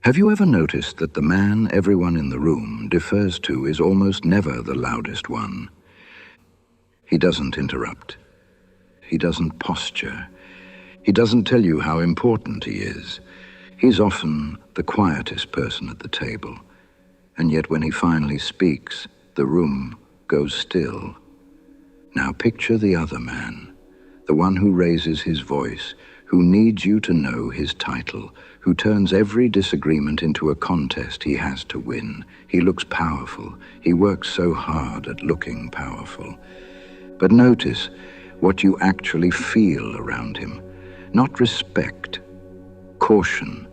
Have you ever noticed that the man everyone in the room defers to is almost never the loudest one? He doesn't interrupt. He doesn't posture. He doesn't tell you how important he is. He's often the quietest person at the table. And yet when he finally speaks, the room goes still. Now picture the other man, the one who raises his voice, who needs you to know his title, who turns every disagreement into a contest he has to win. He looks powerful. He works so hard at looking powerful. But notice what you actually feel around him. Not respect, caution.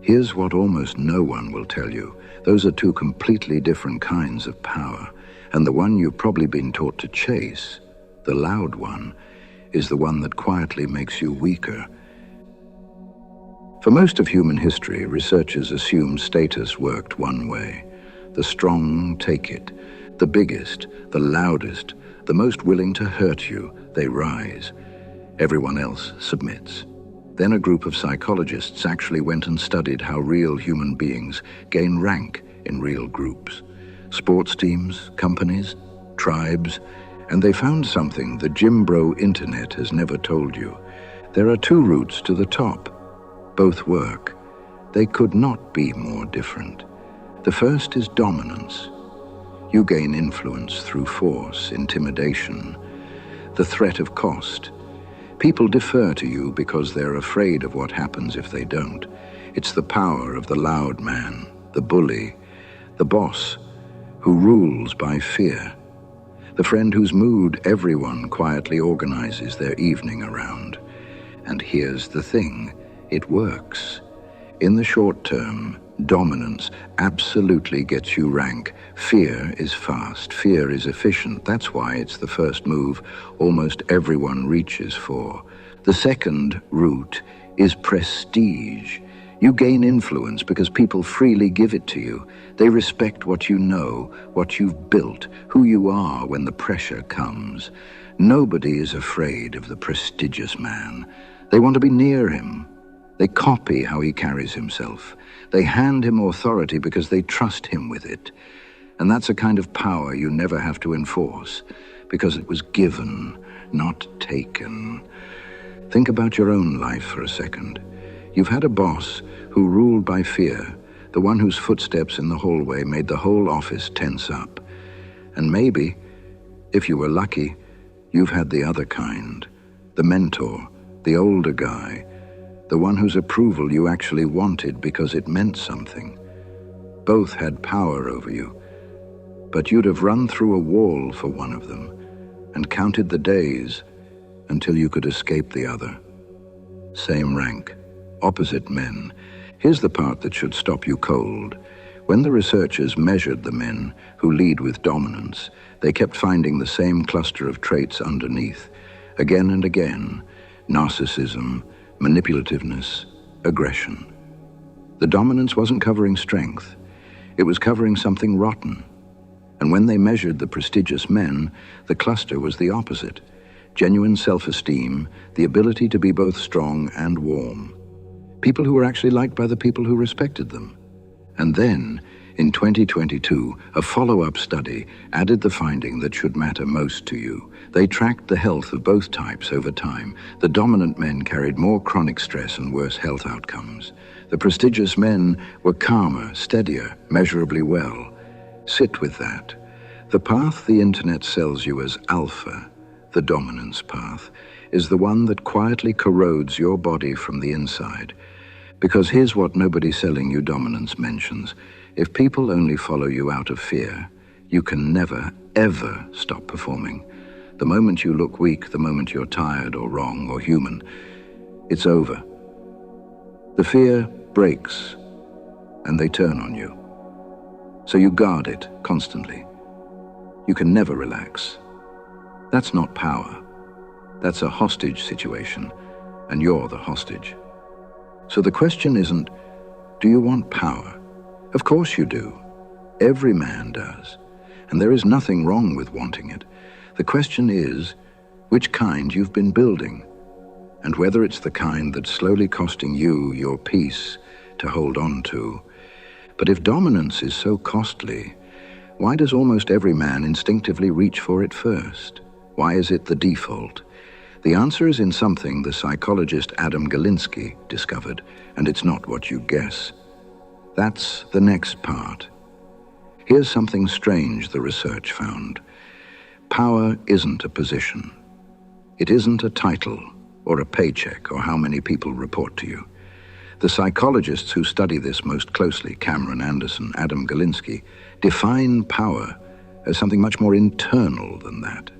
Here's what almost no one will tell you. Those are two completely different kinds of power. And the one you've probably been taught to chase, the loud one, is the one that quietly makes you weaker. For most of human history, researchers assumed status worked one way. The strong take it. The biggest, the loudest, the most willing to hurt you, they rise. Everyone else submits. Then a group of psychologists actually went and studied how real human beings gain rank in real groups. Sports teams, companies, tribes, and they found something the Jim Bro internet has never told you. There are two routes to the top. Both work. They could not be more different. The first is dominance. You gain influence through force, intimidation, the threat of cost. People defer to you because they're afraid of what happens if they don't. It's the power of the loud man, the bully, the boss, who rules by fear, the friend whose mood everyone quietly organizes their evening around. And here's the thing, it works. In the short term, dominance absolutely gets you rank. Fear is fast, fear is efficient. That's why it's the first move almost everyone reaches for. The second route is prestige. You gain influence because people freely give it to you. They respect what you know, what you've built, who you are when the pressure comes. Nobody is afraid of the prestigious man. They want to be near him. They copy how he carries himself. They hand him authority because they trust him with it. And that's a kind of power you never have to enforce, because it was given, not taken. Think about your own life for a second. You've had a boss who ruled by fear, the one whose footsteps in the hallway made the whole office tense up. And maybe, if you were lucky, you've had the other kind, the mentor, the older guy, the one whose approval you actually wanted because it meant something. Both had power over you, but you'd have run through a wall for one of them and counted the days until you could escape the other. Same rank, opposite men. Here's the part that should stop you cold. When the researchers measured the men who lead with dominance, they kept finding the same cluster of traits underneath. Again and again, narcissism, manipulativeness, aggression. The dominance wasn't covering strength. It was covering something rotten. And when they measured the prestigious men, the cluster was the opposite. Genuine self-esteem, the ability to be both strong and warm. People who were actually liked by the people who respected them. And then, in 2022, a follow-up study added the finding that should matter most to you. They tracked the health of both types over time. The dominant men carried more chronic stress and worse health outcomes. The prestigious men were calmer, steadier, measurably well. Sit with that. The path the internet sells you as alpha, the dominance path, is the one that quietly corrodes your body from the inside. Because here's what nobody selling you dominance mentions. If people only follow you out of fear, you can never, ever stop performing. The moment you look weak, the moment you're tired or wrong or human, it's over. The fear breaks, and they turn on you. So you guard it constantly. You can never relax. That's not power. That's a hostage situation, and you're the hostage. So the question isn't, do you want power? Of course you do. Every man does. And there is nothing wrong with wanting it. The question is, which kind you've been building, and whether it's the kind that's slowly costing you your peace, to hold on to. But if dominance is so costly, why does almost every man instinctively reach for it first? Why is it the default? The answer is in something the psychologist Adam Galinsky discovered, and it's not what you guess. That's the next part. Here's something strange the research found. Power isn't a position. It isn't a title or a paycheck or how many people report to you. The psychologists who study this most closely, Cameron, Anderson, Adam Galinsky, define power as something much more internal than that.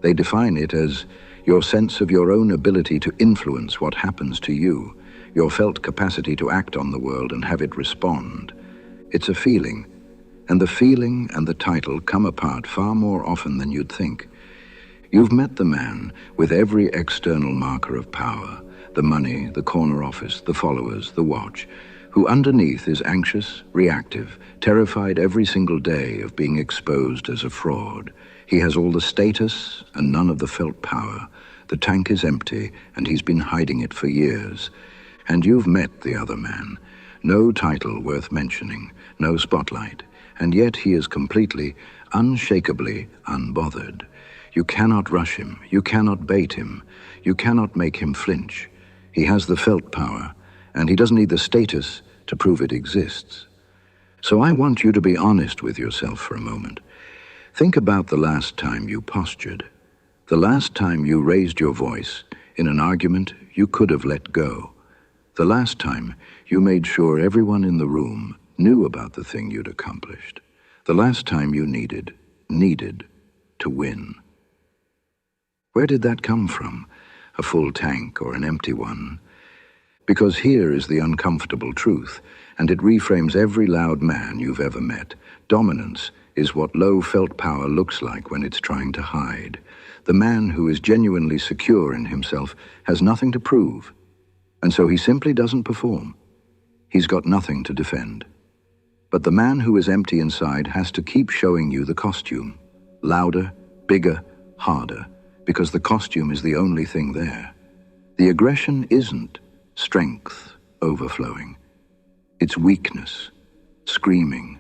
They define it as your sense of your own ability to influence what happens to you, your felt capacity to act on the world and have it respond. It's a feeling, and the feeling and the title come apart far more often than you'd think. You've met the man with every external marker of power, the money, the corner office, the followers, the watch, who underneath is anxious, reactive, terrified every single day of being exposed as a fraud. He has all the status and none of the felt power. The tank is empty and he's been hiding it for years. And you've met the other man. No title worth mentioning, no spotlight, and yet he is completely, unshakably unbothered. You cannot rush him, you cannot bait him, you cannot make him flinch. He has the felt power, and he doesn't need the status to prove it exists. So I want you to be honest with yourself for a moment. Think about the last time you postured, the last time you raised your voice in an argument you could have let go, the last time you made sure everyone in the room knew about the thing you'd accomplished, the last time you needed to win. Where did that come from? A full tank or an empty one? Because here is the uncomfortable truth, and it reframes every loud man you've ever met. Dominance is what low felt power looks like when it's trying to hide. The man who is genuinely secure in himself has nothing to prove, and so he simply doesn't perform. He's got nothing to defend. But the man who is empty inside has to keep showing you the costume. Louder, bigger, harder, because the costume is the only thing there. The aggression isn't strength overflowing. It's weakness, screaming.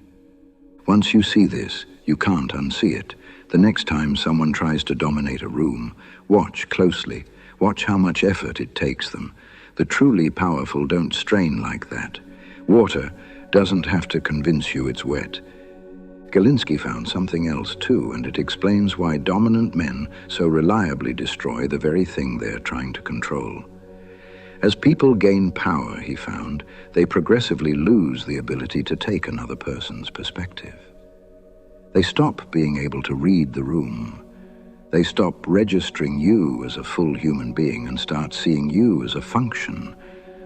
Once you see this, you can't unsee it. The next time someone tries to dominate a room, watch closely. Watch how much effort it takes them. The truly powerful don't strain like that. Water doesn't have to convince you it's wet. Galinsky found something else too, and it explains why dominant men so reliably destroy the very thing they're trying to control. As people gain power, he found, they progressively lose the ability to take another person's perspective. They stop being able to read the room. They stop registering you as a full human being and start seeing you as a function,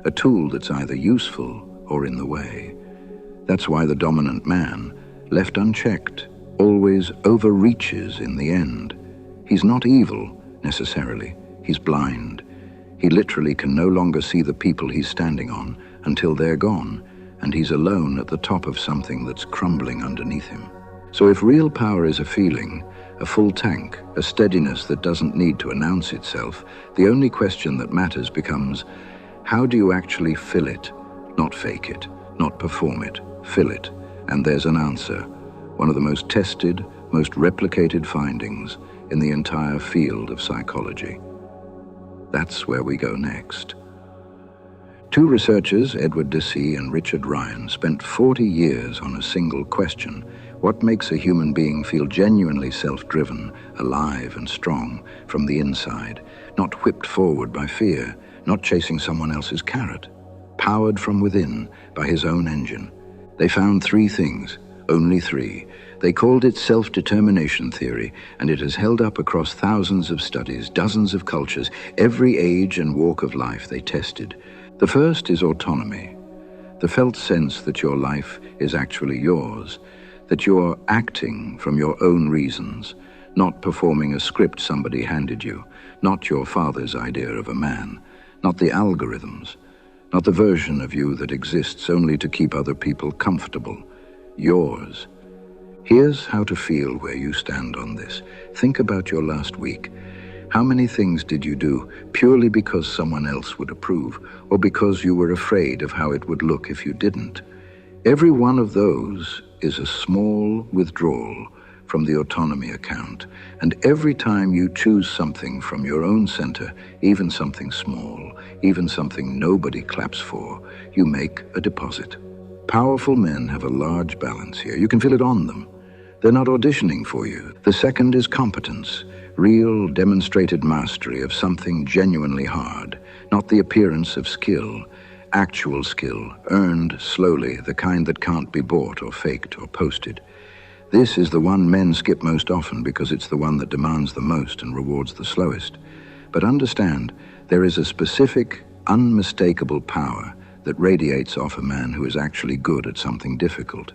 a tool that's either useful or in the way. That's why the dominant man, left unchecked, always overreaches in the end. He's not evil, necessarily. He's blind. He literally can no longer see the people he's standing on until they're gone, and he's alone at the top of something that's crumbling underneath him. So if real power is a feeling, a full tank, a steadiness that doesn't need to announce itself, the only question that matters becomes, how do you actually fill it? Not fake it, not perform it, fill it. And there's an answer, one of the most tested, most replicated findings in the entire field of psychology. That's where we go next. Two researchers, Deci and Richard Ryan, spent 40 years on a single question: what makes a human being feel genuinely self-driven, alive and strong from the inside, not whipped forward by fear, not chasing someone else's carrot, powered from within by his own engine? They found three things, only three. They called it self-determination theory, and it has held up across thousands of studies, dozens of cultures, every age and walk of life they tested. The first is autonomy, the felt sense that your life is actually yours, that you're acting from your own reasons, not performing a script somebody handed you, not your father's idea of a man, not the algorithms, not the version of you that exists only to keep other people comfortable. Yours. Here's how to feel where you stand on this. Think about your last week. How many things did you do purely because someone else would approve, or because you were afraid of how it would look if you didn't? Every one of those is a small withdrawal from the autonomy account, and every time you choose something from your own center, even something small, even something nobody claps for, you make a deposit. Powerful men have a large balance here. You can feel it on them. They're not auditioning for you. The second is competence, real demonstrated mastery of something genuinely hard, not the appearance of skill, actual skill, earned slowly, the kind that can't be bought or faked or posted. This is the one men skip most often because it's the one that demands the most and rewards the slowest. But understand, there is a specific, unmistakable power that radiates off a man who is actually good at something difficult.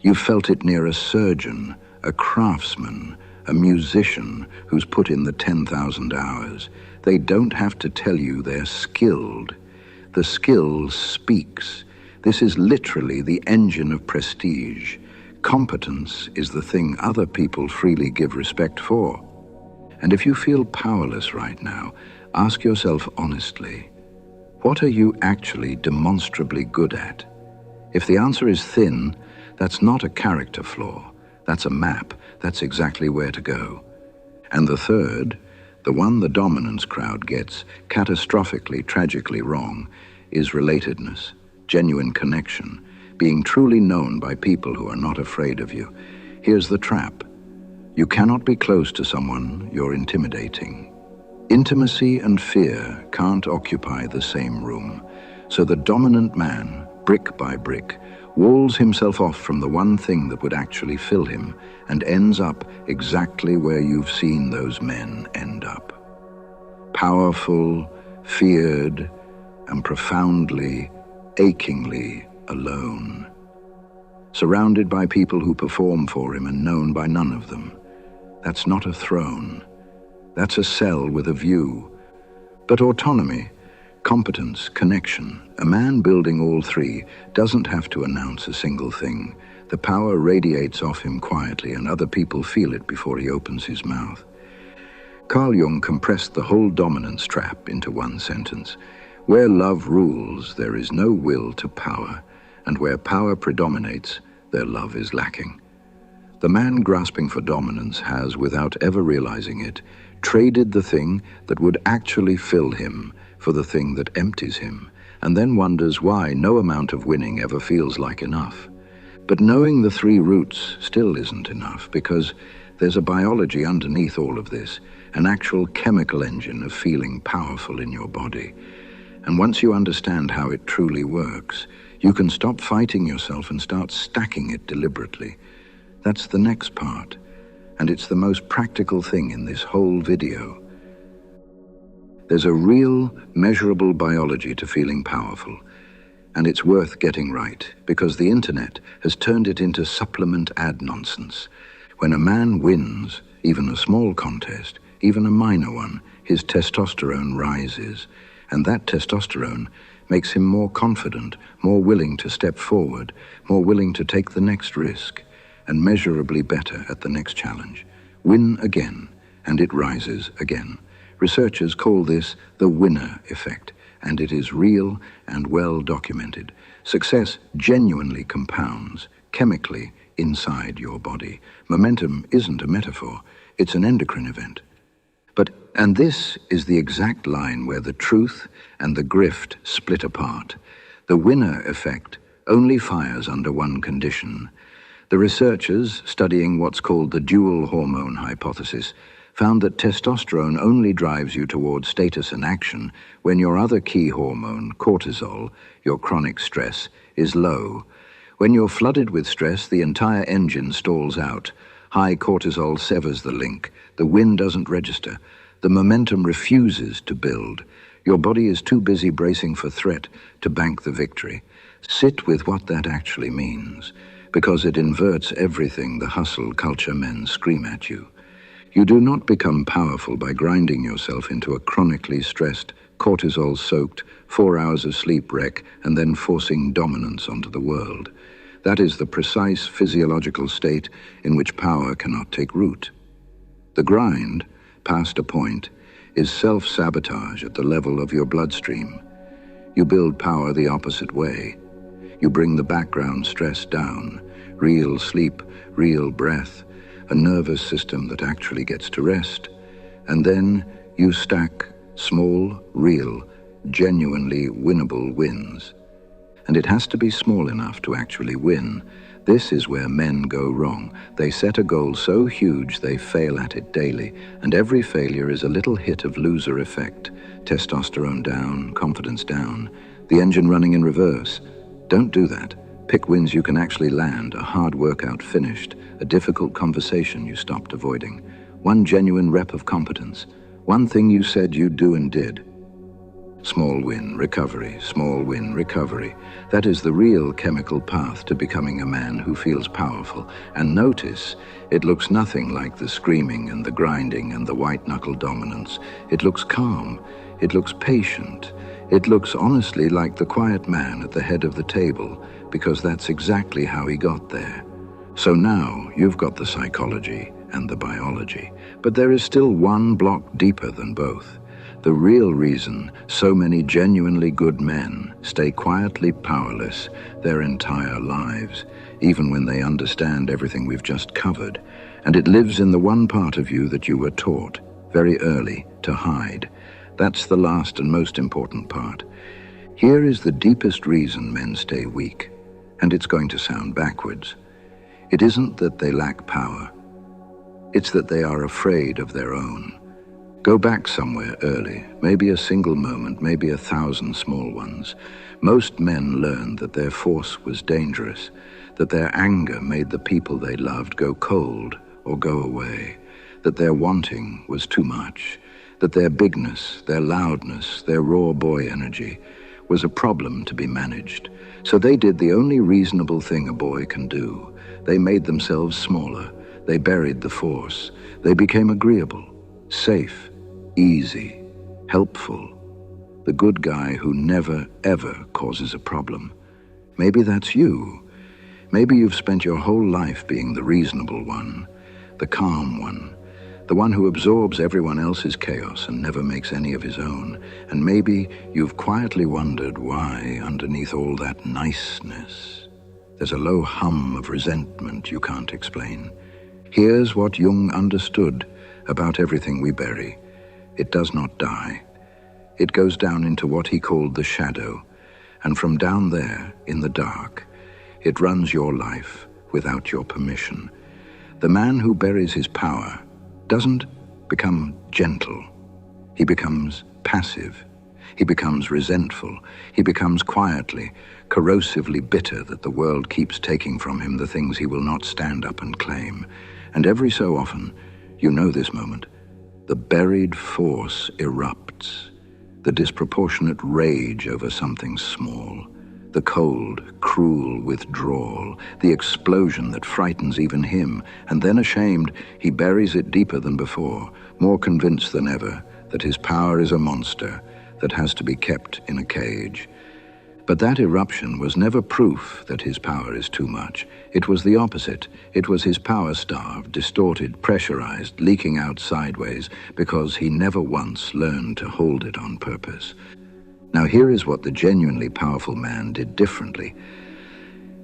You've felt it near a surgeon, a craftsman, a musician who's put in the 10,000 hours. They don't have to tell you they're skilled. The skill speaks. This is literally the engine of prestige. Competence is the thing other people freely give respect for. And if you feel powerless right now, ask yourself honestly, what are you actually demonstrably good at? If the answer is thin, that's not a character flaw. That's a map. That's exactly where to go. And the third, the one the dominance crowd gets catastrophically, tragically wrong, is relatedness, genuine connection, being truly known by people who are not afraid of you. Here's the trap. You cannot be close to someone you're intimidating. Intimacy and fear can't occupy the same room. So the dominant man, brick by brick, walls himself off from the one thing that would actually fill him and ends up exactly where you've seen those men end up. Powerful, feared, and profoundly, achingly alone. Surrounded by people who perform for him and known by none of them. That's not a throne. That's a cell with a view. But autonomy, competence, connection, a man building all three doesn't have to announce a single thing. The power radiates off him quietly and other people feel it before he opens his mouth. Carl Jung compressed the whole dominance trap into one sentence. Where love rules, there is no will to power, and where power predominates, their love is lacking. The man grasping for dominance has, without ever realizing it, traded the thing that would actually fill him for the thing that empties him, and then wonders why no amount of winning ever feels like enough. But knowing the three roots still isn't enough, because there's a biology underneath all of this, an actual chemical engine of feeling powerful in your body. And once you understand how it truly works, you can stop fighting yourself and start stacking it deliberately. That's the next part, and it's the most practical thing in this whole video. There's a real, measurable biology to feeling powerful, and it's worth getting right, because the internet has turned it into supplement ad nonsense. When a man wins, even a small contest, even a minor one, his testosterone rises, and that testosterone makes him more confident, more willing to step forward, more willing to take the next risk, and measurably better at the next challenge. Win again, and it rises again. Researchers call this the winner effect, and it is real and well documented. Success genuinely compounds, chemically, inside your body. Momentum isn't a metaphor, it's an endocrine event. And this is the exact line where the truth and the grift split apart. The winner effect only fires under one condition. The researchers, studying what's called the dual-hormone hypothesis, found that testosterone only drives you towards status and action when your other key hormone, cortisol, your chronic stress, is low. When you're flooded with stress, the entire engine stalls out. High cortisol severs the link. The win doesn't register. The momentum refuses to build. Your body is too busy bracing for threat to bank the victory. Sit with what that actually means, because it inverts everything the hustle culture men scream at you. You do not become powerful by grinding yourself into a chronically stressed, cortisol-soaked, 4 hours of sleep wreck and then forcing dominance onto the world. That is the precise physiological state in which power cannot take root. The grind, past a point, is self-sabotage at the level of your bloodstream. You build power the opposite way. You bring the background stress down, real sleep, real breath, a nervous system that actually gets to rest, and then you stack small, real, genuinely winnable wins. And it has to be small enough to actually win. This is where men go wrong. They set a goal so huge they fail at it daily, and every failure is a little hit of loser effect. Testosterone down, confidence down, the engine running in reverse. Don't do that. Pick wins you can actually land, a hard workout finished, a difficult conversation you stopped avoiding, one genuine rep of competence, one thing you said you'd do and did. Small win, recovery, small win, recovery. That is the real chemical path to becoming a man who feels powerful. And notice, it looks nothing like the screaming and the grinding and the white-knuckle dominance. It looks calm. It looks patient. It looks honestly like the quiet man at the head of the table, because that's exactly how he got there. So now you've got the psychology and the biology, but there is still one block deeper than both. The real reason so many genuinely good men stay quietly powerless their entire lives, even when they understand everything we've just covered, and it lives in the one part of you that you were taught, very early, to hide. That's the last and most important part. Here is the deepest reason men stay weak, and it's going to sound backwards. It isn't that they lack power. It's that they are afraid of their own. Go back somewhere early, maybe a single moment, maybe 1,000 small ones. Most men learned that their force was dangerous, that their anger made the people they loved go cold or go away, that their wanting was too much, that their bigness, their loudness, their raw boy energy was a problem to be managed. So they did the only reasonable thing a boy can do. They made themselves smaller. They buried the force. They became agreeable, safe, easy, helpful. The good guy who never, ever causes a problem. Maybe that's you. Maybe you've spent your whole life being the reasonable one, the calm one, the one who absorbs everyone else's chaos and never makes any of his own. And maybe you've quietly wondered why, underneath all that niceness, there's a low hum of resentment you can't explain. Here's what Jung understood about everything we bury. It does not die. It goes down into what he called the shadow, and from down there, in the dark, it runs your life without your permission. The man who buries his power doesn't become gentle. He becomes passive. He becomes resentful. He becomes quietly, corrosively bitter that the world keeps taking from him the things he will not stand up and claim. And every so often, you know this moment, the buried force erupts, the disproportionate rage over something small, the cold, cruel withdrawal, the explosion that frightens even him, and then ashamed, he buries it deeper than before, more convinced than ever that his power is a monster that has to be kept in a cage. But that eruption was never proof that his power is too much. It was the opposite. It was his power starved, distorted, pressurized, leaking out sideways, because he never once learned to hold it on purpose. Now here is what the genuinely powerful man did differently.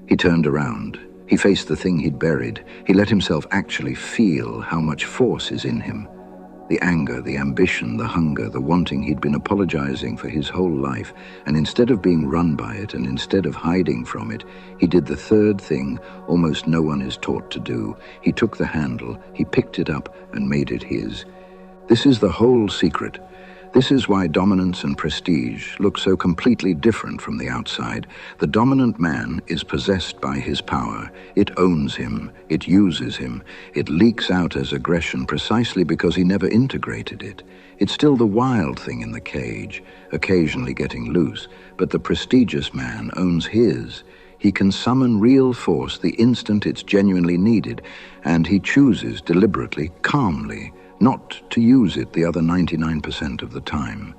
He turned around. He faced the thing he'd buried. He let himself actually feel how much force is in him. The anger, the ambition, the hunger, the wanting he'd been apologizing for his whole life. And instead of being run by it, and instead of hiding from it, he did the third thing almost no one is taught to do. He took the handle, he picked it up, and made it his. This is the whole secret. This is why dominance and prestige look so completely different from the outside. The dominant man is possessed by his power. It owns him. It uses him. It leaks out as aggression precisely because he never integrated it. It's still the wild thing in the cage, occasionally getting loose, but the prestigious man owns his. He can summon real force the instant it's genuinely needed, and he chooses deliberately, calmly, not to use it the other 99% of the time.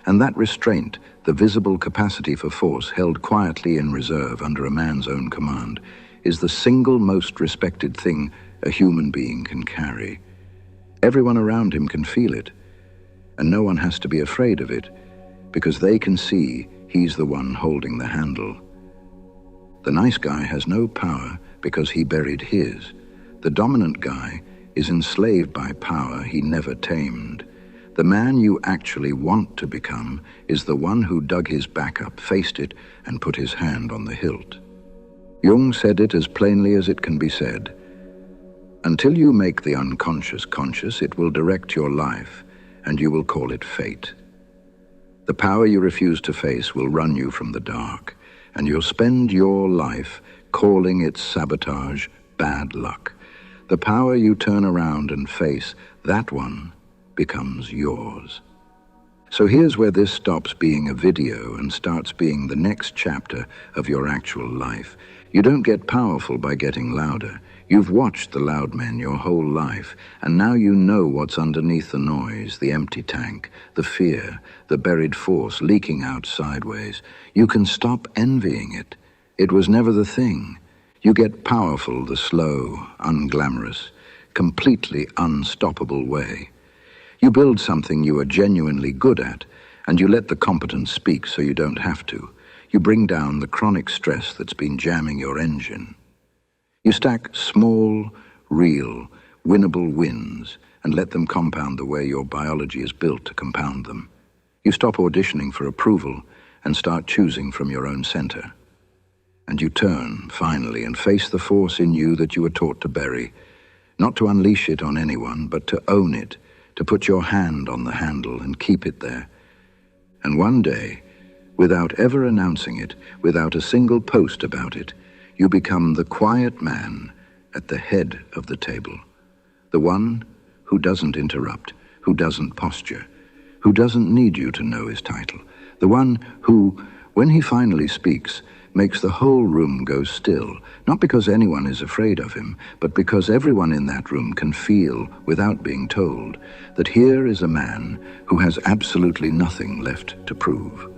And that restraint, the visible capacity for force held quietly in reserve under a man's own command, is the single most respected thing a human being can carry. Everyone around him can feel it. and no one has to be afraid of it, because they can see he's the one holding the handle. The nice guy has no power because he buried his. The dominant guy is enslaved by power he never tamed. The man you actually want to become is the one who dug his back up, faced it, and put his hand on the hilt. Jung said it as plainly as it can be said. Until you make the unconscious conscious, it will direct your life, and you will call it fate. The power you refuse to face will run you from the dark, and you'll spend your life calling it sabotage, bad luck. The power you turn around and face, that one becomes yours. So here's where this stops being a video and starts being the next chapter of your actual life. You don't get powerful by getting louder. You've watched the loud men your whole life, and now you know what's underneath the noise, the empty tank, the fear, the buried force leaking out sideways. You can stop envying it. It was never the thing. You get powerful the slow, unglamorous, completely unstoppable way. You build something you are genuinely good at, and you let the competence speak so you don't have to. You bring down the chronic stress that's been jamming your engine. You stack small, real, winnable wins and let them compound the way your biology is built to compound them. You stop auditioning for approval and start choosing from your own center. And you turn, finally, and face the force in you that you were taught to bury, not to unleash it on anyone, but to own it, to put your hand on the handle and keep it there. And one day, without ever announcing it, without a single post about it, you become the quiet man at the head of the table, the one who doesn't interrupt, who doesn't posture, who doesn't need you to know his title, the one who, when he finally speaks, makes the whole room go still, not because anyone is afraid of him, but because everyone in that room can feel, without being told, that here is a man who has absolutely nothing left to prove.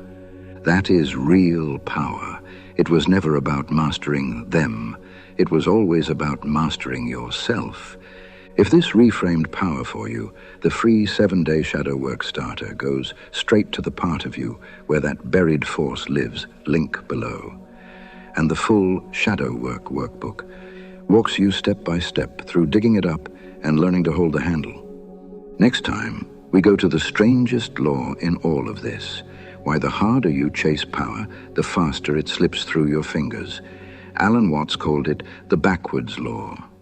That is real power. It was never about mastering them. It was always about mastering yourself. If this reframed power for you, the free 7-day shadow work starter goes straight to the part of you where that buried force lives, link below. And the full shadow work workbook walks you step by step through digging it up and learning to hold the handle. Next time, we go to the strangest law in all of this, why the harder you chase power, the faster it slips through your fingers. Alan Watts called it the backwards law.